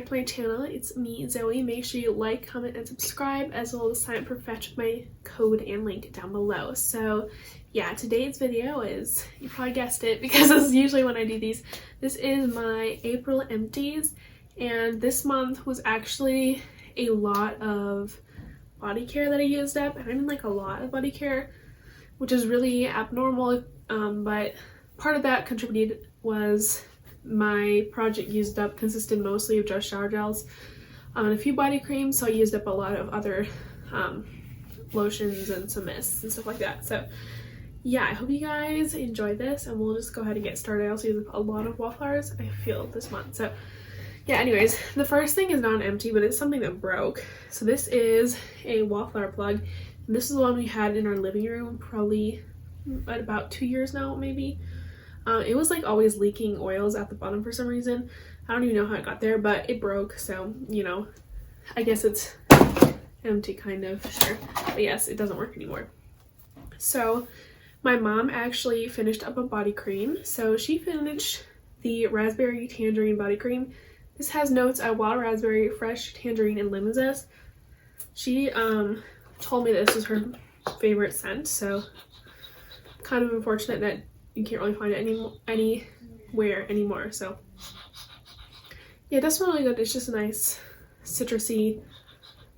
back to my channel. It's me, Zoe. Make sure you like, comment, and subscribe, as well as sign up for Fetch with my code and link down below. So yeah, today's video is, you probably guessed it because this is usually when I do these. This is my April Empties, and this month was actually a lot of body care that I used up. And I mean like a lot of body care, which is really abnormal, but part of that contributed was my project consisted mostly of just shower gels and a few body creams, so I used up a lot of other lotions and some mists and stuff like that. So yeah, I hope you guys enjoyed this, and we'll just go ahead and get started. I also used up a lot of wallflowers, I feel, this month. So yeah, anyways, the first thing is not an empty, but it's something that broke. So this is a wallflower plug, and this is the one we had in our living room probably about 2 years now, maybe. It was like always leaking oils at the bottom for some reason. I don't even know how it got there, but it broke, so you know, I guess it's empty, kind of, sure. But yes, it doesn't work anymore. So my mom actually finished up a body cream. So she finished the raspberry tangerine body cream. This has notes of wild raspberry, fresh tangerine, and lemon zest. She told me this was her favorite scent, so kind of unfortunate that you can't really find it anywhere anymore. So yeah, it does smell really good. It's just a nice citrusy,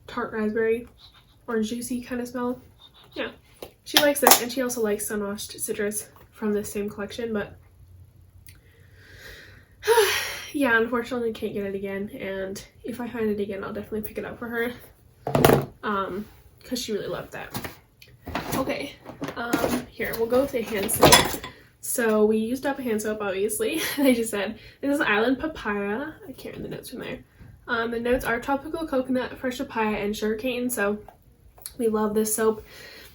tart raspberry, orange juicy kind of smell. Yeah, she likes this, and she also likes Sunwashed Citrus from this same collection, but yeah, unfortunately I can't get it again, and if I find it again, I'll definitely pick it up for her, because she really loved that. Okay, here, we'll go with the hand soap. So we used up hand soap, obviously. I just said, this is Island Papaya. I can't read the notes from there. The notes are tropical coconut, fresh papaya, and sugarcane. So we love this soap.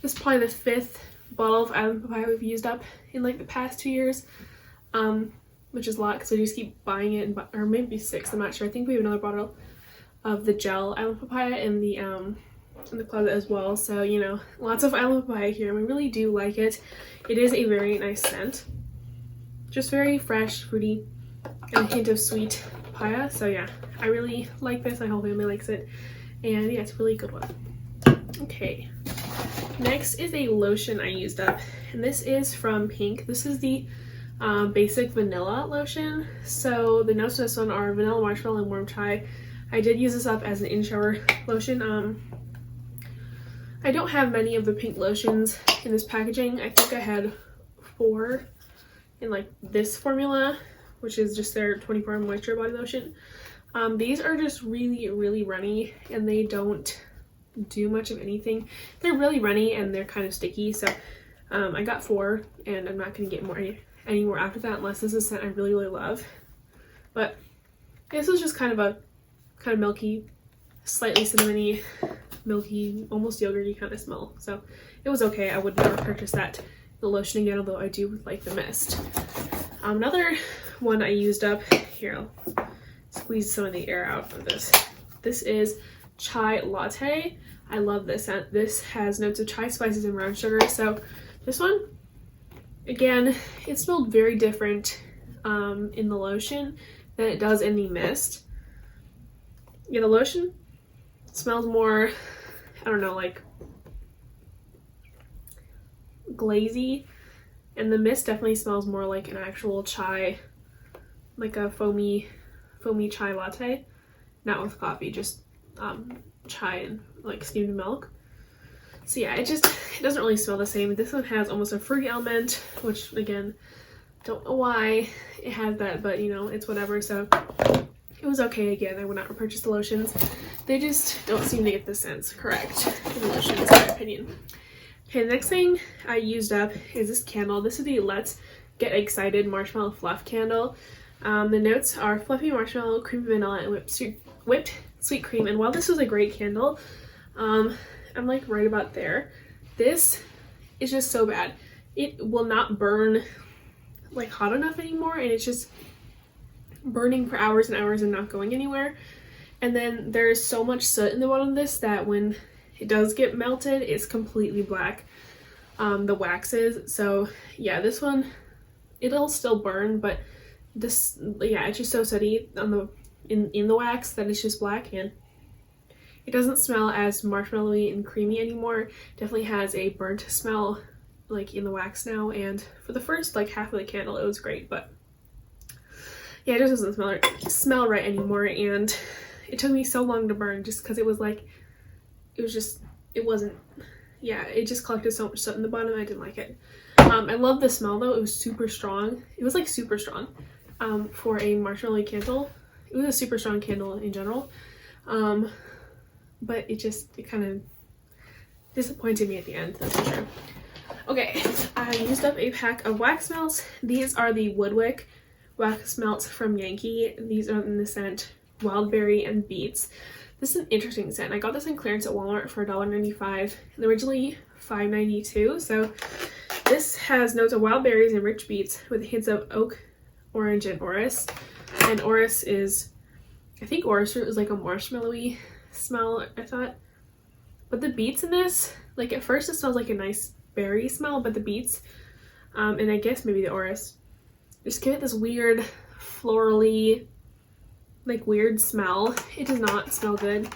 This is probably the 5th bottle of Island Papaya we've used up in like the past 2 years, which is a lot because we just keep buying it, or maybe 6, I'm not sure. I think we have another bottle of the gel Island Papaya in the closet as well. So you know, lots of Island Papaya here, and we really do like it. It is a very nice scent, just very fresh, fruity, and a hint of sweet papaya. So yeah, I really like this. My whole family likes it, and yeah, it's a really good one. Okay, next is a lotion I used up, and this is from Pink. This is the basic vanilla lotion. So the notes of this one are vanilla, marshmallow, and warm chai. I did use this up as an in-shower lotion. I don't have many of the Pink lotions in this packaging. I think I had 4 in like this formula, which is just their 24-hour moisture body lotion. These are just really, really runny, and they don't do much of anything. They're really runny and they're kind of sticky, so I got 4, and I'm not going to get any more after that unless this is a scent I really, really love. But this was just kind of milky, slightly cinnamony, milky, almost yogurty kind of smell. So it was okay. I would never purchase the lotion again, although I do like the mist. Another one I used up, here, I'll squeeze some of the air out of this. This is Chai Latte. I love this scent. This has notes of chai, spices, and brown sugar. So this one, again, it smelled very different in the lotion than it does in the mist. Yeah, the lotion smells more, I don't know, like glazy, and the mist definitely smells more like an actual chai, like a foamy chai latte, not with coffee, just chai and like steamed milk. So yeah, it doesn't really smell the same. This one has almost a fruity element, which again, don't know why it has that, but you know, it's whatever. So it was okay. Again, I would not repurchase the lotions. They just don't seem to get the scents correct in the lotions, in my opinion. Okay, the next thing I used up is this candle. This is the Let's Get Excited Marshmallow Fluff Candle. The notes are fluffy marshmallow, cream vanilla, and whipped sweet cream. And while this was a great candle, I'm like right about there. This is just so bad. It will not burn like hot enough anymore, and it's just burning for hours and hours and not going anywhere. And then there's so much soot in the bottom of this that when it does get melted, it's completely black, the waxes. So yeah, this one, it'll still burn, but this, yeah, it's just so sooty on the in the wax that is just black, and it doesn't smell as marshmallowy and creamy anymore. Definitely has a burnt smell like in the wax now, and for the first like half of the candle it was great, but yeah, it just doesn't smell right anymore, and it took me so long to burn just because it just collected so much soot in the bottom. I didn't like it. I love the smell though. It was super strong. It was like super strong for a marshmallow candle. It was a super strong candle in general, but it kind of disappointed me at the end, that's for sure. Okay, I used up a pack of wax melts. These are the Woodwick wax melts from Yankee. These are in the scent Wildberry and Beets. This is an interesting scent. I got this in clearance at Walmart for $1.95 and originally $5.92. So this has notes of wild berries and rich beets with hints of oak, orange, and orris. And orris is, I think orris root is like a marshmallowy smell, I thought. But the beets in this, like at first it smells like a nice berry smell, but the beets, and I guess maybe the orris, just give it this weird florally, like weird smell. It does not smell good.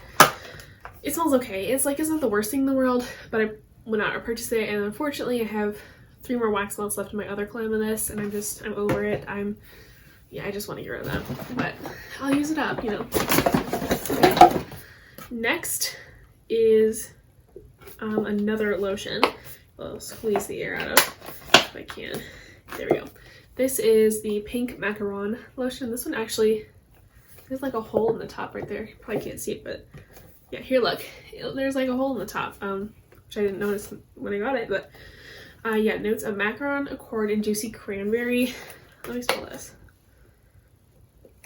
It smells okay. It's like, it's not the worst thing in the world, but I would not repurchase it, and unfortunately I have 3 more wax melts left in my other clam of this, and I'm over it. I just want to get rid of them, but I'll use it up, you know. Okay. Next is another lotion. I'll squeeze the air out of if I can. There we go. This is the Pink Macaron lotion. This one actually, there's like a hole in the top right there. You probably can't see it, but yeah, here, look. There's like a hole in the top, which I didn't notice when I got it, but yeah, notes of macaron, accord, and juicy cranberry. Let me smell this.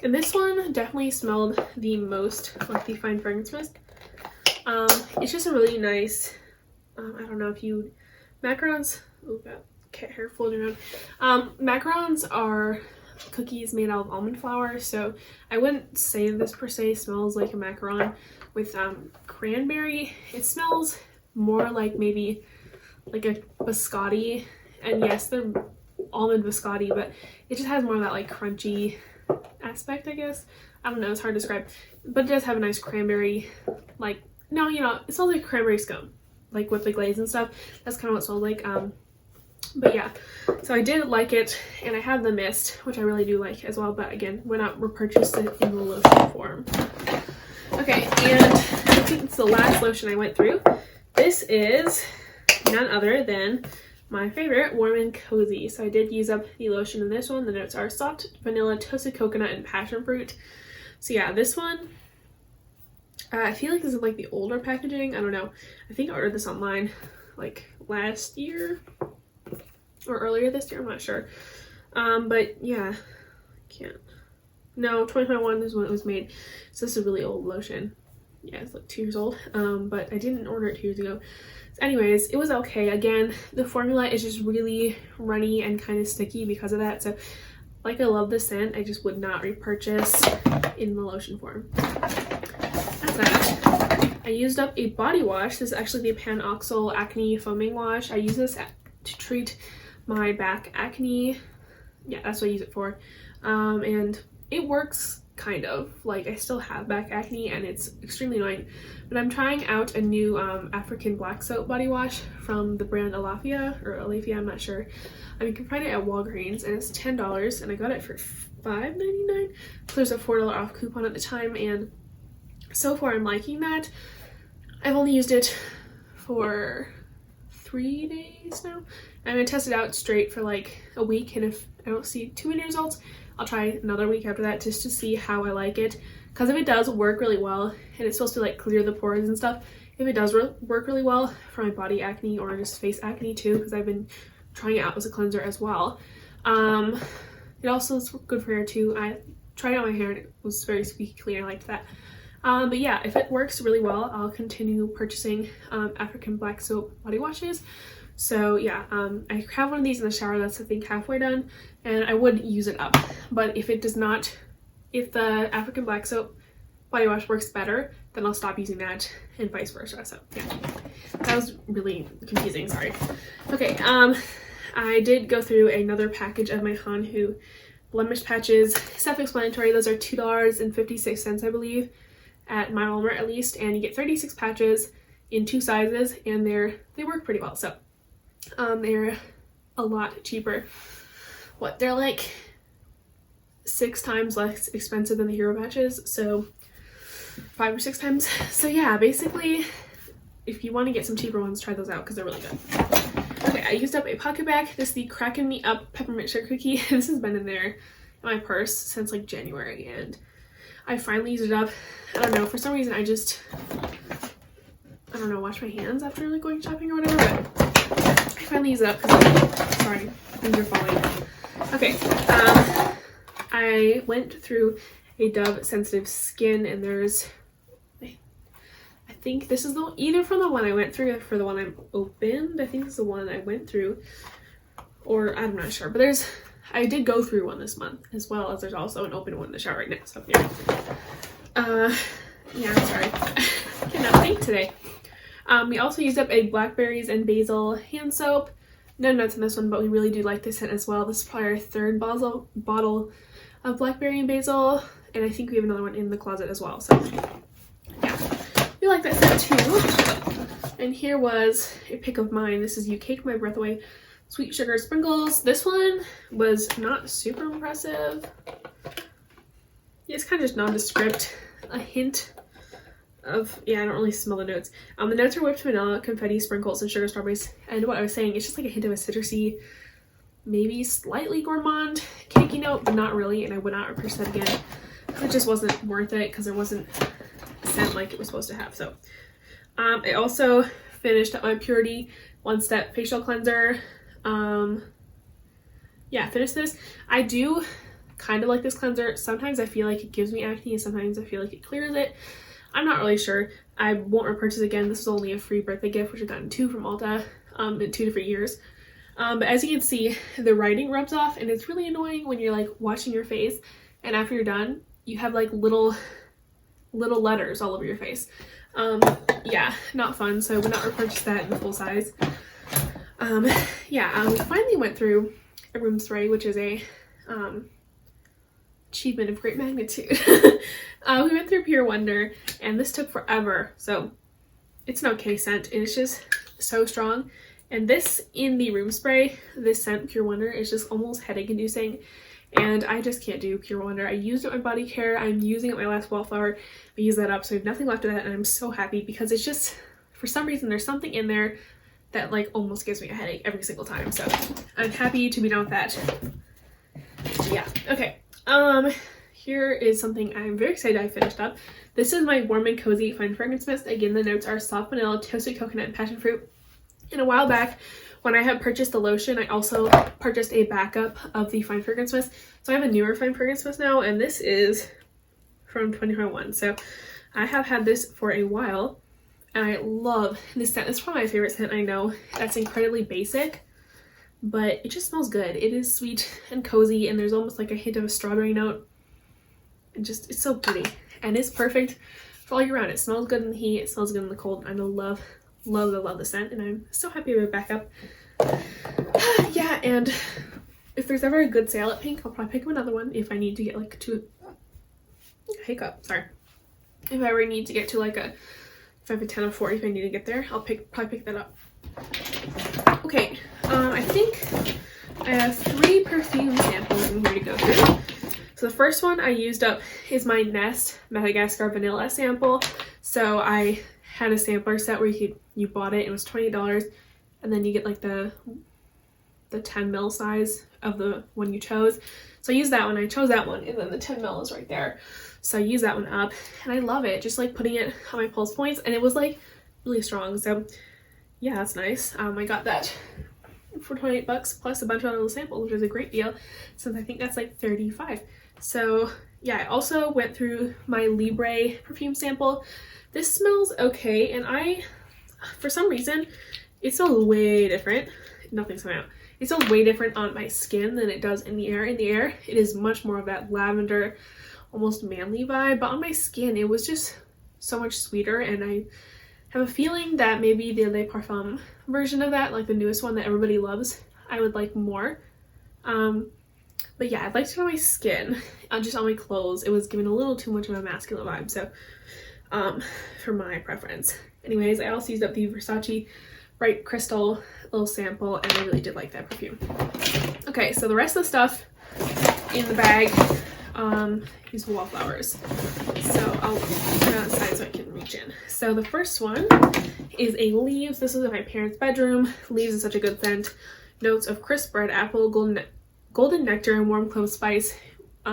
And this one definitely smelled the most like the fine fragrance mist. It's just a really nice, I don't know if you, macarons, oh god, cat hair floating around. Macarons are cookies made out of almond flour, so I wouldn't say this per se smells like a macaron with cranberry. It smells more like maybe like a biscotti, and yes, they're almond biscotti, but it just has more of that like crunchy aspect, I guess. I don't know, it's hard to describe, but it does have a nice cranberry, like, no, you know, it smells like cranberry scone, like with the glaze and stuff. That's kind of what it smells like. But yeah, so I did like it, and I have the mist, which I really do like as well, but again, we're not repurchased it in the lotion form. Okay, and I think it's the last lotion I went through. This is none other than my favorite, Warm and Cozy. So I did use up the lotion in this one. The notes are soft vanilla, toasted coconut, and passion fruit. So yeah, this one, I feel like this is like the older packaging. I don't know. I think I ordered this online like last year or earlier this year. I'm not sure. But yeah, no, 2021 is when it was made. So this is a really old lotion. Yeah, it's like 2 years old. But I didn't order it 2 years ago. So anyways, it was okay. Again, the formula is just really runny and kind of sticky because of that. So like, I love the scent. I just would not repurchase in the lotion form. That's that. I used up a body wash. This is actually the Panoxyl Acne Foaming Wash. I use this to treat my back acne. Yeah, that's what I use it for. And it works kind of. Like, I still have back acne and it's extremely annoying. But I'm trying out a new African black soap body wash from the brand Alafia, or Alafia, I'm not sure. You can find it at Walgreens, and it's $10, and I got it for $5.99. So there's a $4 off coupon at the time, and so far I'm liking that. I've only used it for 3 days now. I'm gonna test it out straight for like a week, and if I don't see too many results, I'll try another week after that just to see how I like it. Because if it does work really well, and it's supposed to like clear the pores and stuff, if it does work really well for my body acne or just face acne too, because I've been trying it out as a cleanser as well. It also is good for hair too. I tried out my hair and it was very squeaky clean. I liked that. But yeah, if it works really well, I'll continue purchasing African black soap body washes. So yeah, I have one of these in the shower that's I think halfway done, and I would use it up. But if it does not, if the African black soap body wash works better, then I'll stop using that, and vice versa. So yeah, that was really confusing, sorry. Okay, I did go through another package of my Hanhu blemish patches, self-explanatory. Those are $2.56, I believe, at my Walmart at least, and you get 36 patches in 2 sizes, and they work pretty well. So they're a lot cheaper. They're like 6 times less expensive than the hero patches, so 5 or 6 times. So yeah, basically if you want to get some cheaper ones, try those out because they're really good. Okay, I used up a pocket bag. This is the Crackin' Me Up peppermint sugar cookie. This has been in there in my purse since like January, and I finally used it up. I don't know, for some reason I don't know, wash my hands after like going shopping or whatever, but I finally used it up because, sorry, things are falling. Okay, I went through a Dove Sensitive Skin, and there's, I think this is either from the one I went through or for the one I opened. I think it's the one I went through, or I'm not sure, but I did go through one this month, as well as there's also an open one in the shower right now. So yeah, I'm sorry, I cannot think today. We also used up a blackberries and basil hand soap. No notes in this one, but we really do like this scent as well. This is probably our 3rd bottle of blackberry and basil, and I think we have another one in the closet as well. So yeah, we like that scent too. And here was a pick of mine. This is You Cake My Breath Away Sweet Sugar Sprinkles. This one was not super impressive. It's kind of just nondescript. A hint of, I don't really smell the notes. The notes are whipped vanilla, confetti, sprinkles, and sugar strawberries. And what I was saying, it's just like a hint of a citrusy, maybe slightly gourmand cakey note, but not really, and I would not repurchase that again. It just wasn't worth it because there wasn't a scent like it was supposed to have. So I also finished up my Purity One Step Facial Cleanser. Finished this. I do kind of like this cleanser. Sometimes I feel like it gives me acne, and sometimes I feel like it clears it. I'm not really sure. I won't repurchase again. This was only a free birthday gift, which I got 2 from Ulta in 2 different years. But as you can see, the writing rubs off, and it's really annoying when you're like washing your face, and after you're done, you have like little letters all over your face. Not fun. So I would not repurchase that in the full size. We finally went through a room spray, which is a achievement of great magnitude. We went through Pure Wonder, and this took forever. So it's an okay scent, and it's just so strong. And this, in the room spray, this scent, Pure Wonder, is just almost headache inducing, and I just can't do Pure Wonder. I used it on body care. I'm using it my last Wallflower. I used that up, so I have nothing left of that, and I'm so happy because it's just, for some reason, there's something in there that like almost gives me a headache every single time. So I'm happy to be done with that. Yeah, okay. Here is something I'm very excited I finished up. This is my Warm and Cozy Fine Fragrance Mist. Again, the notes are soft vanilla, toasted coconut, and passion fruit. And a while back, when I had purchased the lotion, I also purchased a backup of the Fine Fragrance Mist. So I have a newer Fine Fragrance Mist now, and this is from 2021. So I have had this for a while, and I love this scent. It's probably my favorite scent I know. That's incredibly basic, but it just smells good. It is sweet and cozy, and there's almost like a hint of a strawberry note. And just, it's so pretty, and it's perfect for all year round. It smells good in the heat, it smells good in the cold. I love the scent, and I'm so happy to have it back up. Yeah, and if there's ever a good sale at Pink, I'll probably pick up another one if I need to get like if I ever need to get to like a 5 or 10 or 40, if I need to get there, I'll probably pick that up. Okay, I think I have 3 perfume samples in here to go through. So the first one I used up is my Nest Madagascar Vanilla sample. So I had a sampler set where you bought it, it was $20, and then you get like the 10 ml size of the one you chose. So I used that one, I chose that one, and then the 10 ml is right there. So I used that one up, and I love it, just like putting it on my pulse points, and it was like really strong. So yeah, that's nice. I got that for $28 plus a bunch of other samples, which is a great deal since I think that's like $35. So yeah, I also went through my Libre perfume sample. This smells okay, and for some reason, it smells way different. Nothing's coming out. It smells way different on my skin than it does in the air. In the air, it is much more of that lavender, almost manly vibe, but on my skin, it was just so much sweeter, and I have a feeling that maybe the Le Parfum version of that, like the newest one that everybody loves, I would like more. But yeah, I'd like to on my skin, just on my clothes. It was giving a little too much of a masculine vibe, so for my preference. Anyways, I also used up the Versace Bright Crystal little sample, and I really did like that perfume. Okay, so the rest of the stuff in the bag is wallflowers. So I'll put it outside so I can reach in. So the first one is a Leaves. This was in my parents' bedroom. Leaves is such a good scent. Notes of crisp red apple, golden nectar, and warm clove spice. We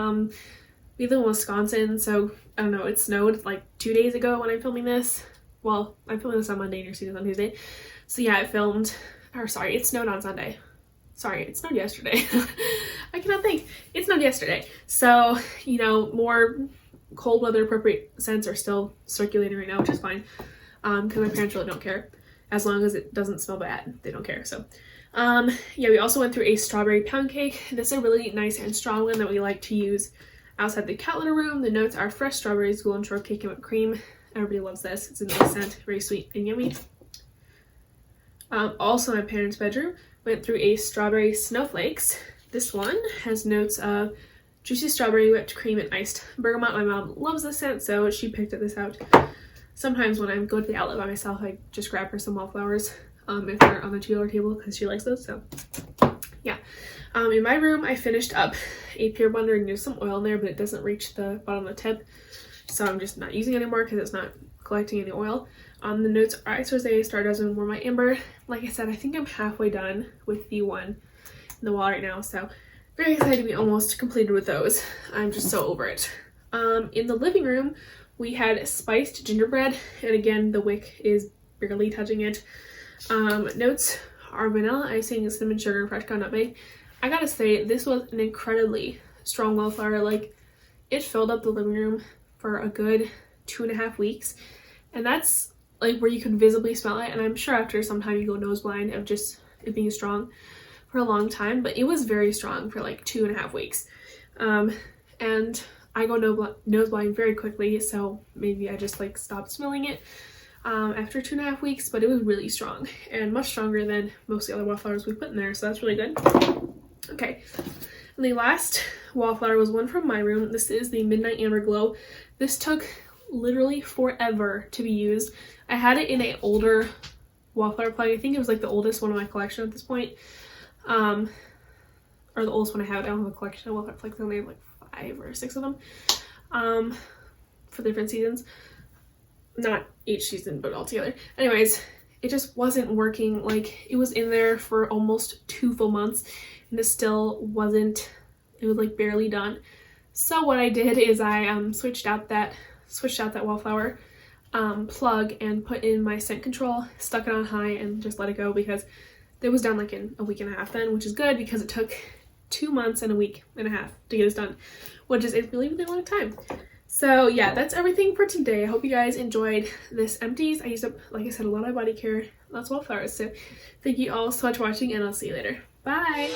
live in Wisconsin, so I don't know, it snowed like 2 days ago when I'm filming this. Well, I'm filming this on Monday and you're seeing this on Tuesday. So yeah, it snowed on Sunday. Sorry, it snowed yesterday. I cannot think. It snowed yesterday. So, you know, more cold weather appropriate scents are still circulating right now, which is fine. Because my parents really don't care. As long as it doesn't smell bad, they don't care. So, yeah, we also went through a strawberry pound cake. This is a really nice and strong one that we like to use outside the cat litter room. The notes are fresh strawberries, golden shortcake, and whipped cream. Everybody loves this. It's a nice scent, very sweet and yummy. Also, my parents' bedroom went through a strawberry snowflakes. This one has notes of juicy strawberry, whipped cream, and iced bergamot. My mom loves this scent, so she picked this out. Sometimes when I go to the outlet by myself, I just grab her some wallflowers if they're on the $2 table because she likes those. So yeah. In my room, I finished up a peer blender and there's some oil in there, but it doesn't reach the bottom of the tip. So I'm just not using it anymore because it's not collecting any oil. The notes are Ice Rosé, Stardust, and Warm White Amber. Like I said, I think I'm halfway done with the one in the wall right now. So very excited to be almost completed with those. I'm just so over it. In the living room, we had spiced gingerbread. And again, the wick is barely touching it. Notes are vanilla icing, cinnamon sugar, and fresh ground nutmeg. I gotta say, this was an incredibly strong wallflower. Like, it filled up the living room for a good 2.5 weeks, and that's like where you could visibly smell it. And I'm sure after some time you go nose blind of just it being strong for a long time, but it was very strong for like 2.5 weeks. And I go nose blind very quickly, so maybe I just like stopped smelling it after 2.5 weeks, but it was really strong and much stronger than most of the other wallflowers we put in there, so that's really good. Okay, and the last wallflower was one from my room. This is the Midnight Amber Glow. This took literally forever to be used. I had it in an older wallflower plug. I think it was like the oldest one in my collection at this point. Or the oldest one I have. I don't have a collection of wallflower plugs. I only have like 5 or 6 of them for different seasons. Not each season, but all together. Anyways, it just wasn't working. Like, it was in there for almost 2 full months and it still wasn't, it was like barely done. So what I did is I switched out that wallflower plug and put in my scent control, stuck it on high, and just let it go because it was done like in a week and a half then, which is good because it took 2 months and a week and a half to get this done, which is a really, really long time. So yeah, that's everything for today. I hope you guys enjoyed this empties. I used up, like I said, a lot of body care, lots of wallflowers. So thank you all so much for watching, and I'll see you later. Bye!